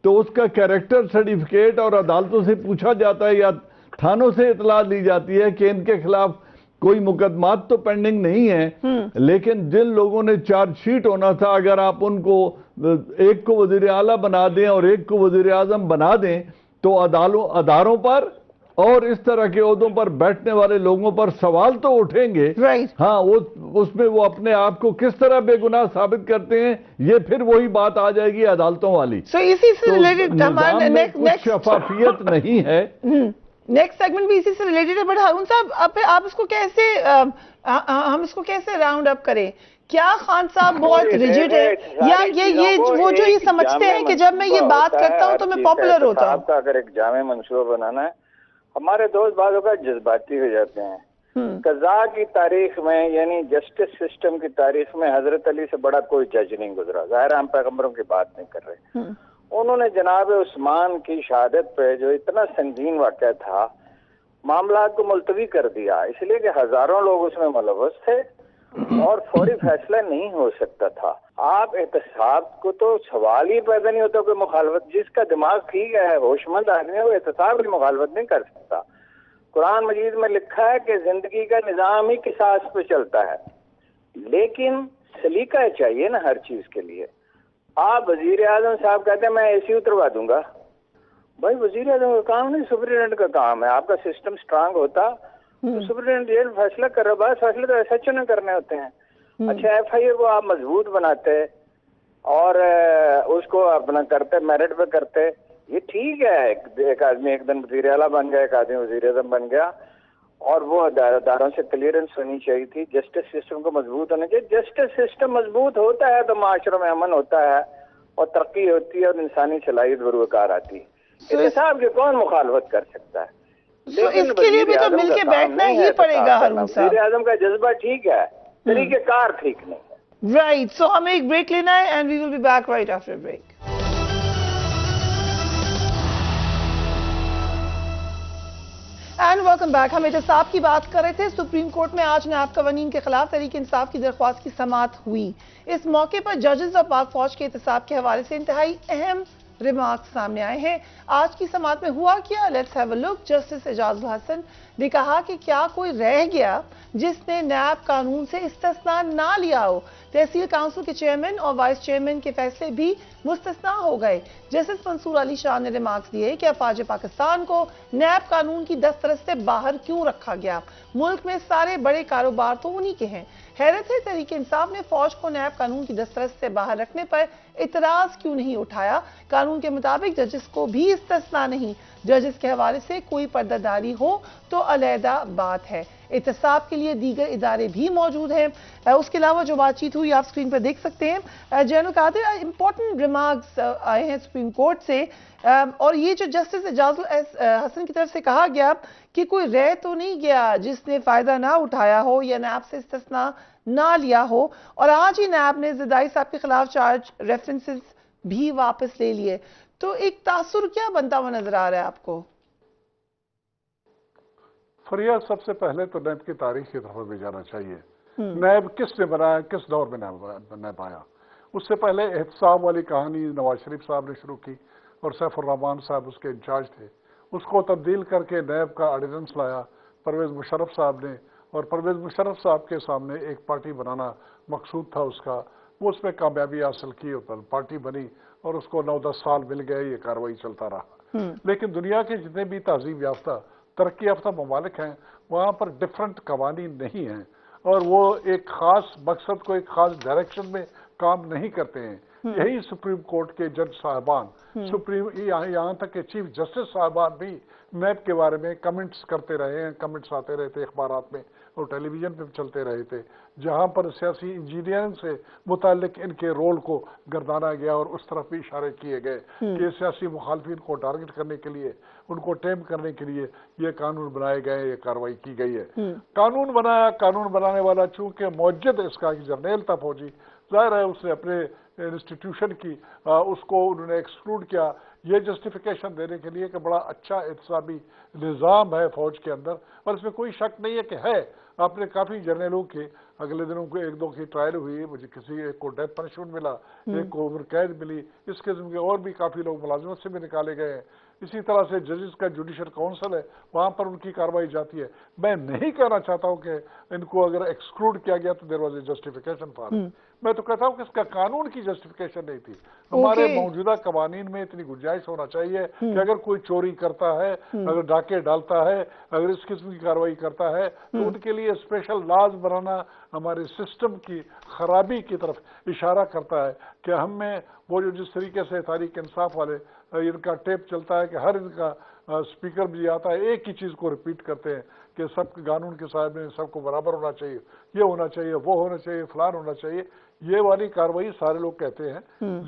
तो उसका कैरेक्टर सर्टिफिकेट और अदालतों से पूछा जाता है या थानों से इतला ली जाती है कि इनके खिलाफ कोई मुकदमात तो पेंडिंग नहीं है, लेकिन जिन लोगों ने चार्जशीट होना था अगर आप उनको एक को वजीर आला बना दें और एक को वजीर आजम बना दें तो अदारों पर और इस तरह के ओहदों पर बैठने वाले लोगों पर सवाल तो उठेंगे। हाँ, उसमें वो अपने आप को किस तरह बेगुनाह साबित करते हैं, ये फिर वही बात आ जाएगी अदालतों वाली। इसी से रिलेटेड कुछ शफाफियत नहीं है। नेक्स्ट सेगमेंट भी इसी से रिलेटेड है, बट हारून साहब आप इसको कैसे हम इसको कैसे राउंड अप करें? क्या खान साहब बहुत रिजिड है या ये वो जो ये समझते हैं कि जब मैं ये बात करता हूँ तो मैं पॉपुलर होता हूँ? आपका अगर एक जामे मंसूबा बनाना है, हमारे दोस्त बाजों का जज्बाती हो जाते हैं। कज़ा की तारीख में यानी जस्टिस सिस्टम की तारीख में हजरत अली से बड़ा कोई जज नहीं गुजरा। ज़ाहिर हम पैगंबरों की बात नहीं कर रहे। उन्होंने जनाब उस्मान की शहादत पे जो इतना संगीन वाक़या था, मामला को मुलतवी कर दिया, इसलिए कि हजारों लोग उसमें मुलव्वस थे और फौरी फैसला नहीं हो सकता था। आप एहतसाब को तो सवाल ही पैदा नहीं होता कोई मुखालफत, जिसका दिमाग ठीक है, होशमंद आदमी है, वो एहतसाब की मुखालफत नहीं कर सकता। कुरान मजीद में लिखा है कि जिंदगी का निज़ाम ही किसास पे चलता है, लेकिन सलीका चाहिए ना हर चीज के लिए। आप वजीर आजम साहब कहते हैं मैं एसी उतरवा दूंगा, भाई वजीर आजम का काम नहीं, सुप्रीटेंडेंट का काम है। आपका सिस्टम स्ट्रांग होता तो सुप्रीटेंडेंट जेल फैसला कर रहा, बस फैसले तो एस एच ओ ने करने होते हैं। अच्छा, FIA को आप मजबूत बनाते और उसको अपना करते, मेरिट पे करते, ये ठीक है। एक आदमी एक दिन वजीर आला बन गया, एक आदमी वजीर आजम बन गया, और वो अदारों से क्लियरेंस होनी चाहिए थी। जस्टिस सिस्टम को मजबूत होना चाहिए। जस्टिस सिस्टम मजबूत होता है तो माशरों में अमन होता है और तरक्की होती है और इंसानी सलाहियत बरूकार आती है। एहतसाब की कौन मुखालफत कर सकता है? लेकिन इसके लिए भी तो मिलके बैठना ही पड़ेगा हारून साहब। वज़ीर आज़म का जज्बा ठीक है, तरीक़ेकार ठीक नहीं है। राइट, सो हमें एक ब्रेक लेना है and we will be back right after break. And welcome back. हम एहतसाब की बात कर रहे थे। सुप्रीम कोर्ट में आज नायब कवानीन के खिलाफ तहरीक इंसाफ की दरख्वास्त की समाअत हुई। इस मौके पर जजेस और पाक फौज के एहतसाब के हवाले से इंतहाई अहम रिमार्क्स सामने आए हैं। आज की समाअत में हुआ क्या, let's have a look. Justice Ejazul Hasan ने कहा कि क्या कोई रह गया जिसने नैब कानून से इस्तिस्ना ना लिया हो। तहसील काउंसिल के चेयरमैन और वाइस चेयरमैन के फैसले भी मुस्तिस्ना हो गए। जस्टिस मंसूर अली शाह ने रिमार्क्स दिए कि अफवाज पाकिस्तान को नैब कानून की दस्तरस से बाहर क्यों रखा गया, मुल्क में सारे बड़े कारोबार तो उन्हीं के हैं। हैरत है तहरीक इंसाफ ने फौज को नैब कानून की दस्तरस से बाहर रखने पर इतराज क्यों नहीं उठाया। कानून के मुताबिक जजेस को भी इस्तिस्ना नहीं। जजेस के हवाले से कोई पर्दादारी हो तो अलहदा बात है। एहतसाब के लिए दीगर इदारे भी मौजूद हैं। उसके अलावा जो बातचीत हुई आप स्क्रीन पर देख सकते हैं। जनरल कादिर, इंपॉर्टेंट रिमार्क्स आए हैं सुप्रीम कोर्ट से, और ये जो जस्टिस एजाजुल हसन की तरफ से कहा गया कि कोई रह तो नहीं गया जिसने फायदा ना उठाया हो या नैब से इस्तिस्ना ना लिया हो। और आज ही नैब ने ज़रदारी साहब के खिलाफ चार्ज रेफरेंसेस भी वापस ले लिए। तो एक तासुर क्या बनता हुआ नजर आ रहा है आपको? फरिया, सबसे पहले तो नैब की तारीख की तरफ भी जाना चाहिए। नैब किसने बनाया, किस दौर में नैब आया? उससे पहले एहतसाब वाली कहानी नवाज शरीफ साहब ने शुरू की और सैफुर रहमान साहब उसके इंचार्ज थे। उसको तब्दील करके नैब का ऑर्डिनेंस लाया परवेज मुशर्रफ साहब ने, और परवेज मुशर्रफ साहब के सामने एक पार्टी बनाना मकसूद था उसका। वो उसमें कामयाबी हासिल की, पार्टी बनी और उसको 9-10 साल मिल गए, ये कार्रवाई चलता रहा। लेकिन दुनिया के जितने भी तहजीब याफ्ता, तरक्की याफ्ता ममालिक हैं, वहाँ पर डिफरेंट कवानीन नहीं हैं और वो एक खास मकसद को एक खास डायरेक्शन में काम नहीं करते हैं। यही सुप्रीम कोर्ट के जज साहबान, यहाँ तक के चीफ जस्टिस साहबान भी नैब के बारे में कमेंट्स करते रहे हैं। कमेंट्स आते रहे थे अखबारात में और टेलीविजन पे चलते रहे थे, जहां पर सियासी इंजीनियरिंग से मुताल्लिक इनके रोल को गर्दाना गया और उस तरफ भी इशारे किए गए कि सियासी मुखालफिन को टारगेट करने के लिए, उनको टेम करने के लिए ये कानून बनाए गए, ये कार्रवाई की गई है। कानून बनाया, कानून बनाने वाला चूंकि मौजूद इसका जर्नैल था फौजी, जाहिर है उसने अपने इंस्टीट्यूशन की उसको उन्होंने एक्सक्लूड किया, ये जस्टिफिकेशन देने के लिए कि बड़ा अच्छा एहतसाबी निज़ाम है फौज के अंदर, और इसमें कोई शक नहीं है कि है। آپ نے کافی جرنیلوں کے اگلے دنوں کو ایک دو کی ٹرائل ہوئی، مجھے کسی ایک کو ڈیتھ پنشمنٹ ملا، ایک کو عمر قید ملی، اس قسم کے اور بھی کافی لوگ ملازمت سے بھی نکالے گئے ہیں۔ اسی طرح سے ججز کا جوڈیشل کونسل ہے، وہاں پر ان کی کارروائی جاتی ہے۔ میں نہیں کہنا چاہتا ہوں کہ ان کو اگر ایکسکلوڈ کیا گیا تو there was a justification for, میں تو کہتا ہوں کہ اس کا قانون کی جسٹیفیکیشن نہیں تھی۔ ہمارے موجودہ قوانین میں اتنی گنجائش ہونا چاہیے کہ اگر کوئی چوری کرتا ہے، اگر ڈاکے ڈالتا ہے، اگر اس قسم کی کارروائی کرتا ہے تو ان کے لیے اسپیشل لاز بنانا ہمارے سسٹم کی خرابی کی طرف اشارہ کرتا ہے کہ ہم میں وہ جو جس طریقے سے تحریک انصاف والے ان کا ٹیپ چلتا ہے کہ ہر ان کا اسپیکر بھی آتا ہے ایک ہی چیز کو ریپیٹ کرتے ہیں کہ سب قانون کے صاحب میں سب کو برابر ہونا چاہیے، یہ ہونا چاہیے، وہ ہونا چاہیے، فلان ہونا چاہیے، یہ والی کارروائی سارے لوگ کہتے ہیں،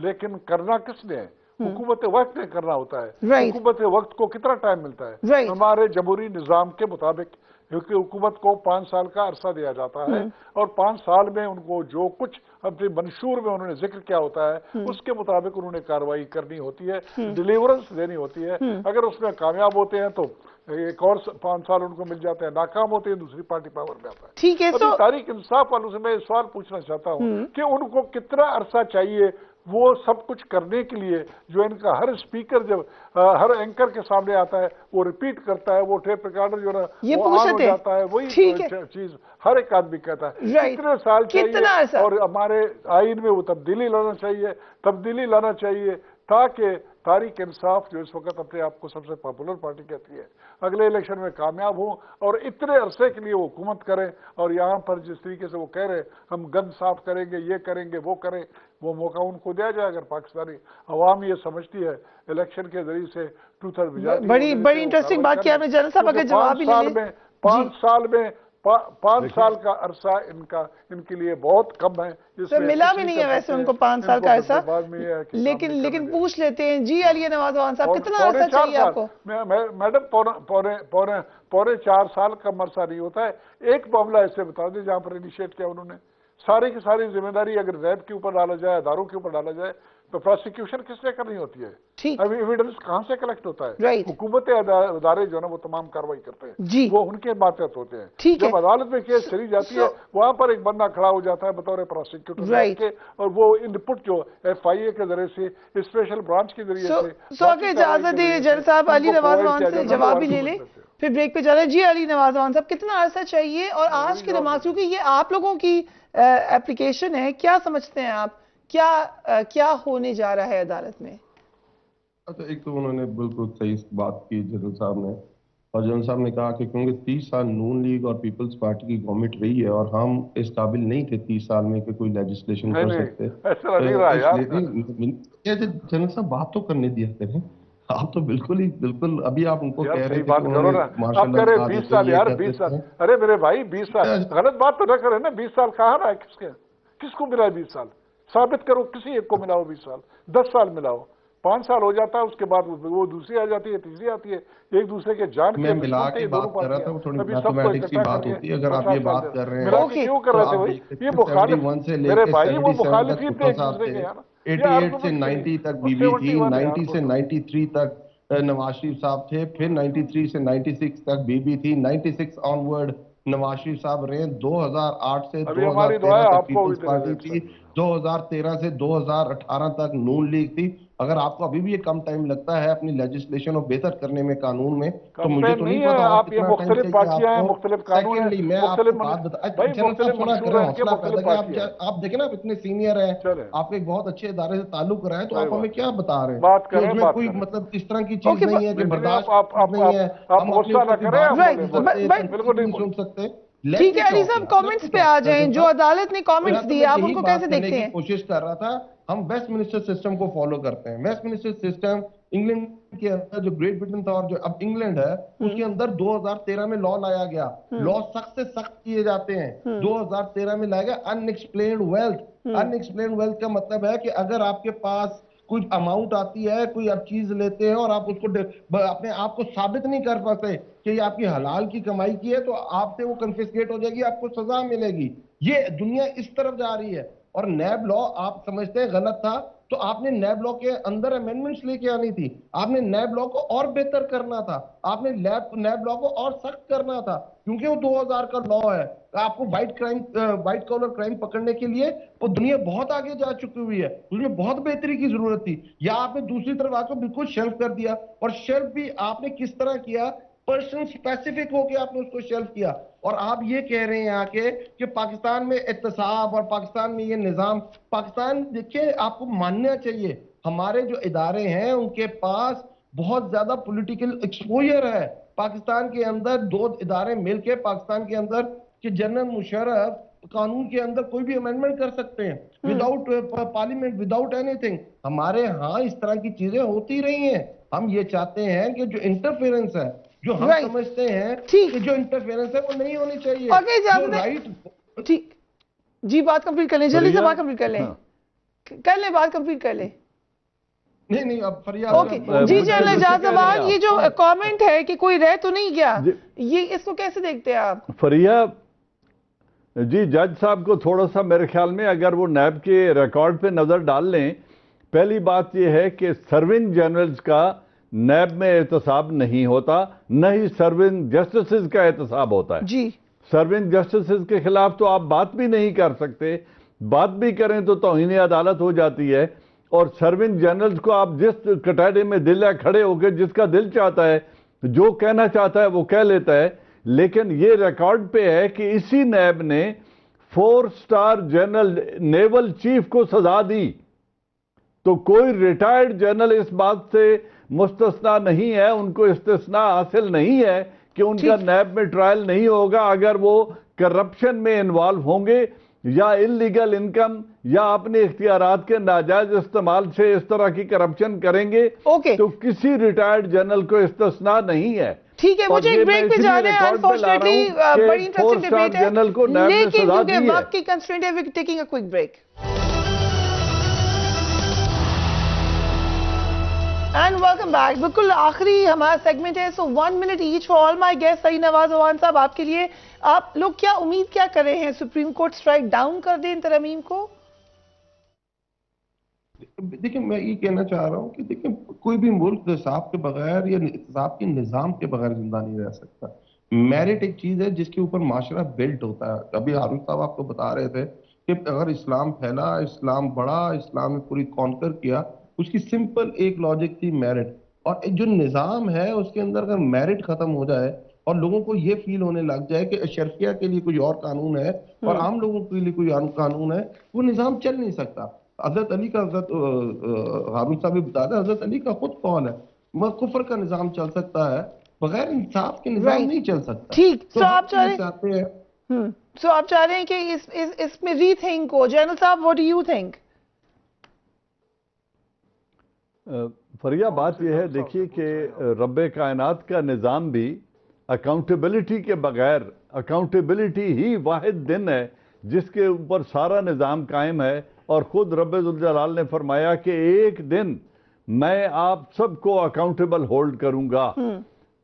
لیکن کرنا کس نے ہے؟ حکومت وقت نے کرنا ہوتا ہے۔ حکومت وقت کو کتنا ٹائم ملتا ہے؟ ہمارے جمہوری نظام کے مطابق حکومت کو 5 سال کا عرصہ دیا جاتا ہے اور 5 سال میں ان کو جو کچھ اپنے منشور میں انہوں نے ذکر کیا ہوتا ہے اس کے مطابق انہوں نے کارروائی کرنی ہوتی ہے، ڈیلیورنس دینی ہوتی ہے۔ اگر اس میں کامیاب ہوتے ہیں تو ایک اور 5 سال ان کو مل جاتے ہیں، ناکام ہوتے ہیں دوسری پارٹی پاور میں آتا ہے۔ ٹھیک ہے، تحریک انصاف والوں سے میں سوال پوچھنا چاہتا ہوں کہ ان کو کتنا عرصہ چاہیے وہ سب کچھ کرنے کے لیے جو ان کا ہر اسپیکر جب ہر اینکر کے سامنے آتا ہے وہ ریپیٹ کرتا ہے، وہ ٹیپ ریکارڈر جو ہے وہ آن ہو جاتا ہے، وہی چیز ہر ایک آدمی کہتا ہے۔ کتنے سال چاہیے؟ اور ہمارے آئین میں وہ تبدیلی لانا چاہیے تاکہ تحریک انصاف جو اس وقت اپنے آپ کو سب سے پاپولر پارٹی کہتی ہے اگلے الیکشن میں کامیاب ہوں اور اتنے عرصے کے لیے وہ حکومت کریں، اور یہاں پر جس طریقے سے وہ کہہ رہے ہم گند صاف کریں گے، یہ کریں گے، وہ کریں، وہ موقع ان کو دیا جائے۔ اگر پاکستانی عوام یہ سمجھتی ہے الیکشن کے ذریعے سے 2/3 بڑی انٹرسٹنگ بات کیا میں جنرل صاحب اگر جواب ہی لے لیں۔ 5 سال کا عرصہ ان کے لیے بہت کم ہے۔ سر ملا بھی نہیں ہے ویسے ان کو 5 سال کا عرصہ، لیکن پوچھ لیتے ہیں جی علی نواز خان صاحب کتنا عرصہ چاہیے آپ کو؟ میڈم پونے 4 سال کا عرصہ نہیں ہوتا ہے۔ ایک معاملہ ایسے بتا دیں جہاں پر انیشیٹ کیا انہوں نے، ساری کی ساری ذمہ داری اگر ریب کے اوپر ڈالا جائے، اداروں کے اوپر ڈالا جائے تو پروسیکیوشن کس نے کرنی ہوتی ہے؟ ابھی ایویڈنس کہاں سے کلیکٹ ہوتا ہے؟ حکومت ادارے جو ہے نا وہ تمام کارروائی کرتے ہیں، وہ ان کے ماتحت ہوتے ہیں۔ جب عدالت میں کیس چلی جاتی ہے وہاں پر ایک بندہ کھڑا ہو جاتا ہے بطور پروسیکیوٹر کے، اور وہ ان پٹ جو FIA کے ذریعے سے اسپیشل برانچ کے ذریعے سے۔ اگر اجازت دیں جنرل صاحب علی نواز خان سے جواب بھی لے لیں پھر بریک پہ جا رہے ہیں۔ جی علی نواز خان صاحب کتنا عرصہ چاہیے؟ اور آج کے نماز کیونکہ یہ آپ لوگوں کی اپلیکیشن ہے، کیا سمجھتے ہیں آپ کیا ہونے جا رہا ہے عدالت میں؟ اچھا، ایک تو انہوں نے بالکل صحیح بات کی جنرل صاحب نے، اور جنرل صاحب نے کہا کہ کیونکہ 30 سال نون لیگ اور پیپلز پارٹی کی گورنمنٹ رہی ہے اور ہم اس قابل نہیں تھے 30 سال میں کہ کوئی لیجسلیشن کر سکتے۔ جنرل صاحب بات تو کرنے دیا کریں، آپ تو بالکل ابھی آپ ان کو کہہ رہے بات کرو نا، آپ کہہ رہے 20 سال یار 20 سال، ارے میرے بھائی 20 سال غلط بات تو نہ کرے نا۔ 20 سال کہاں رہا ہے؟ کس کو ملا ہے 20 سال؟ ثابت کرو، کسی ایک کو ملاؤ 20 سال، 10 سال ملاؤ، 5 سال ہو جاتا ہے، اس کے بعد وہ دوسری آ جاتی ہے، تیسری آتی ہے، ایک دوسرے کے جان میں ملا کے بات کر رہا تھا، وہ تھوڑی میتھمیٹکس کی بات ہوتی ہے۔ اگر آپ یہ بات کر رہے ہیں کیوں کر رہے تھے بھائی؟ یہ مخالف میرے بھائی، وہ مخالف ہی تھے ایک دوسرے کے یار۔ 88 سے 90 تک بی بی تھی، 90 سے 93 تک نواز شریف صاحب تھے، پھر 93 سے 96 تک بی بی تھی، 96 آن ورڈ نواز شریف صاحب رہے، 2008 سے 2013 تک پیپلز پارٹی تھی، 2013 سے 2018 تک نون لیگ تھی۔ اگر آپ کو ابھی بھی یہ کم ٹائم لگتا ہے اپنی لیجسلیشن اور بہتر کرنے میں قانون میں تو مجھے تو نہیں پتا آپ یہ مختلف پارٹیاں ہیں، مختلف قانون ہیں، میں آپ کو بات بتا آپ دیکھیں نا، آپ اتنے سینئر ہیں، آپ ایک بہت اچھے ادارے سے تعلق رہے ہیں، تو آپ ہمیں کیا بتا رہے ہیں؟ اس میں کوئی مطلب اس طرح کی چیز نہیں ہے کہ برداشت نہیں ہے، ہم بالکل نہیں سن سکتے۔ ٹھیک ہے علی صاحب، کامنٹس پہ آ جائیں، جو عدالت نے کامنٹس دیے آپ ان کو کیسے دیکھتے ہیں؟ کوشش کر رہا تھا، ہم ویسٹ منسٹر سسٹم کو فالو کرتے ہیں۔ ویسٹ منسٹر سسٹم انگلینڈ کے اندر جو گریٹ برٹن تھا اور جو اب انگلینڈ ہے اس کے اندر 2013 میں لا لایا گیا، لا سخت سے سخت کیے جاتے ہیں۔ 2013 میں لایا گیا ان ایکسپلینڈ ویلتھ۔ ان ایکسپلینڈ ویلتھ کا مطلب ہے کہ اگر آپ کے پاس کچھ اماؤنٹ آتی ہے، کوئی آپ چیز لیتے ہیں اور آپ اس کو اپنے آپ کو ثابت نہیں کر پاتے کہ یہ آپ کی حلال کی کمائی کی ہے، تو آپ سے وہ کنفسکیٹ ہو جائے گی، آپ کو سزا ملے گی۔ یہ دنیا اس طرف جا رہی ہے، اور نیب لا آپ سمجھتے ہیں غلط تھا تو آپ نے نیب لا کے اندر امینڈمنٹس لے کے آنی تھی، آپ نے نیب لا کو اور بہتر کرنا تھا، آپ نے نیب لا کو اور سخت کرنا تھا۔ क्योंकि वो 2000 का लॉ है। आपको व्हाइट कॉलर क्राइम पकड़ने के लिए वो दुनिया बहुत आगे जा चुकी हुई है, उसमें बहुत बेहतरी की जरूरत थी। या आपने दूसरी तरफ आकर बिल्कुल शेल्फ कर दिया, और शेल्फ भी आपने किस तरह किया, पर्सन स्पेसिफिक होकर आपने उसको शेल्फ किया। और आप ये कह रहे हैं आके कि पाकिस्तान में एहतसाब और पाकिस्तान में ये निजाम, पाकिस्तान देखिए आपको मानना चाहिए हमारे जो इदारे हैं उनके पास बहुत ज्यादा पॉलिटिकल एक्सपोजर है। पाकिस्तान के अंदर 2 इदारे मिलके पाकिस्तान के अंदर कि जनरल मुशर्रफ कानून के अंदर कोई भी अमेंडमेंट कर सकते हैं विदाउट पार्लियामेंट, विदाउट एनीथिंग। हमारे यहाँ इस तरह की चीजें होती रही हैं। हम ये चाहते हैं कि जो इंटरफेरेंस है, जो हम समझते हैं कि जो इंटरफेरेंस है वो नहीं होनी चाहिए। राइट, ठीक जी, बात कंप्लीट कर लें, जल्दी से बात कंप्लीट कर लें, कर लें बात कंप्लीट कर लें। नहीं अब फरियाद। ओके जी, जनरल एजाज अवान, ये जो कमेंट है कि कोई रह तो नहीं गया, ये इसको कैसे देखते हैं आप? फरिया जी, जज साहब को थोड़ा सा मेरे ख्याल में अगर वो नैब के रिकॉर्ड पे नजर डाल लें, पहली बात ये है कि सर्विंग जनरल्स का नैब में एहतसाब नहीं होता, न ही सर्विंग जस्टिस का एहतसाब होता है जी। सर्विंग जस्टिस के खिलाफ तो आप बात भी नहीं कर सकते, बात भी करें तो तौहीन अदालत हो जाती है। और सर्विंग जनरल्स को आप जिस कटहरे में दिल है खड़े होकर जिसका दिल चाहता है जो कहना चाहता है वो कह लेता है। लेकिन ये रिकॉर्ड पे है कि इसी नैब ने 4 स्टार जनरल नेवल चीफ को सजा दी, तो कोई रिटायर्ड जनरल इस बात से मुस्तस्ना नहीं है, उनको इस्तिस्ना हासिल नहीं है कि उनका नैब में ट्रायल नहीं होगा अगर वो करप्शन में इन्वॉल्व होंगे या इलीगल इनकम या अपने इख्तियारात के नाजायज इस्तेमाल से इस तरह की करप्शन करेंगे। तो किसी रिटायर्ड जनरल को इस्तिस्ना नहीं है। ठीक है, मुझे एक ब्रेक पे जाना है, अनफॉर्चुनेटली बड़ी इंटरेस्टिंग डिबेट है, लेकिन क्योंकि वक्त की कंस्ट्रेंट है, we are taking a quick break. And welcome back. बिल्कुल आखिरी हमारा सेगमेंट है, so 1 minute each for all my guest. सही नवाज अवान साहब, आपके लिए आप लोग क्या उम्मीद क्या कर रहे हैं, सुप्रीम कोर्ट स्ट्राइक डाउन कर दे इन तरमीम को? देखिए मैं ये कहना चाह रहा हूँ कि देखिए कोई भी मुल्क हिसाब के बगैर या हिसाब के निजाम के बगैर जिंदा नहीं रह सकता। मेरिट एक चीज है जिसके ऊपर माशरा बिल्ट होता है। अभी हारून साहब आपको बता रहे थे कि अगर इस्लाम फैला, इस्लाम बढ़ा, इस्लाम ने पूरी कॉन्कर किया, उसकी सिंपल एक लॉजिक थी मेरिट। और जो निजाम है उसके अंदर अगर मेरिट खत्म हो जाए और लोगों को ये फील होने लग जाए कि अशरफिया के लिए कोई और कानून है और आम लोगों के लिए कोई और कानून है, वो निजाम चल नहीं सकता। हजरत अली का, हारून साहब भी बता दें, हजरत अली का खुद कौल है, कुफर का निजाम चल सकता है, बगैर इंसाफ के निजाम नहीं चल सकता। ठीक, तो आप चाहते हैं सो आप चाह रहे हैं कि इसमें रीथिंक हो। जनरल साहब, व्हाट डू यू थिंक? फरिया बात यह है, देखिए कि रब्बे कायनात का निज़ाम भी अकाउंटेबिलिटी के बगैर, अकाउंटेबिलिटी ही वाहिद दिन है जिसके ऊपर सारा निज़ाम कायम है। और ख़ुद रब्बे ज़ुल जलाल ने फरमाया कि एक दिन मैं आप सबको अकाउंटेबल होल्ड करूँगा।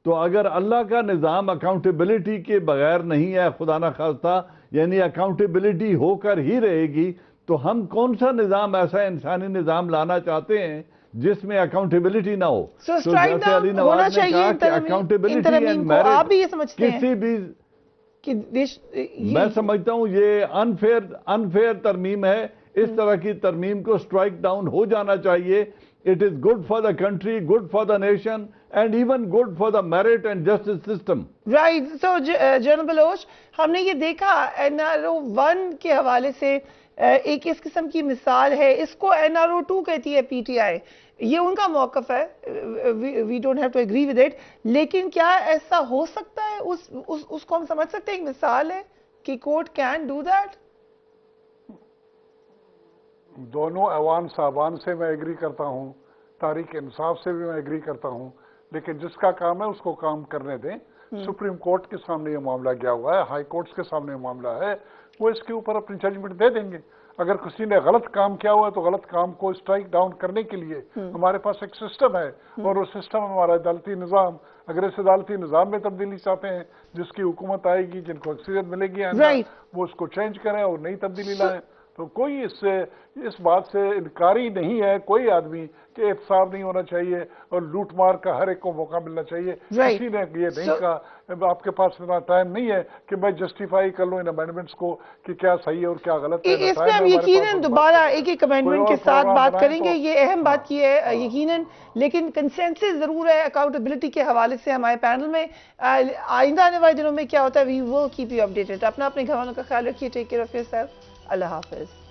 तो अगर अल्लाह का निज़ाम अकाउंटेबिलिटी के बगैर नहीं है, खुदा न खास्ता, यानी अकाउंटेबिलिटी होकर ही रहेगी, तो हम कौन सा निज़ाम, ऐसा इंसानी निज़ाम लाना चाहते हैं जिसमें अकाउंटेबिलिटी ना हो? तो जैसे अली नवाज ने कहा कि अकाउंटेबिलिटी एंड मेरिट, आप भी ये समझते हैं किसी भी कि देश, मैं समझता हूं ये अनफेयर तरमीम है। इस तरह की तरमीम को स्ट्राइक डाउन हो जाना चाहिए। It is good for the country, good for the nation and even good for the merit and justice system. Right. So general Baloch, हमने ये देखा NRO 1 के हवाले से एक इस किस्म की मिसाल है, इसको NRO 2 कहती है PTI, ये उनका मौकफ है, we don't have to agree with it, लेकिन क्या ऐसा हो सकता है? उसको हम समझ सकते हैं एक मिसाल है कि कोर्ट कैन डू दैट? दोनों अवान साहबान से मैं एग्री करता हूँ, तारीख इंसाफ से भी मैं एग्री करता हूँ, लेकिन जिसका काम है उसको काम करने दें। सुप्रीम कोर्ट के सामने ये मामला गया हुआ है, हाई कोर्ट्स के सामने ये मामला है, वो इसके ऊपर अपनी जजमेंट दे देंगे। अगर किसी ने गलत काम किया हुआ है तो गलत काम को स्ट्राइक डाउन करने के लिए हमारे पास एक सिस्टम है, और वो सिस्टम हमारा अदालती निज़ाम। अगर इस अदालती निज़ाम में तब्दीली चाहते हैं, जिसकी हुकूमत आएगी, जिनको अक्सरियत मिलेगी, वो उसको चेंज करें और नई तब्दीली लाएं, تو کوئی اس بات سے انکاری نہیں ہے کوئی آدمی کہ احتساب نہیں ہونا چاہیے اور لوٹ مار کا ہر ایک کو موقع ملنا چاہیے. کسی نے یہ نہیں کہا آپ کے پاس اتنا ٹائم نہیں ہے کہ میں جسٹیفائی کر لوں ان امینڈمنٹس کو کہ کیا صحیح ہے اور کیا غلط ہے. اس میں ہم یقیناً دوبارہ ایک امینڈمنٹ کے ساتھ بات کریں گے, یہ اہم بات کی ہے یقیناً, لیکن کنسنسس ضرور ہے اکاؤنٹیبلٹی کے حوالے سے ہمارے پینل میں. آئندہ آنے والے دنوں میں کیا ہوتا ہے, we will keep you updated. اپنے گھر والوں کا خیال رکھیے. Take care of yourself. اللہ حافظ.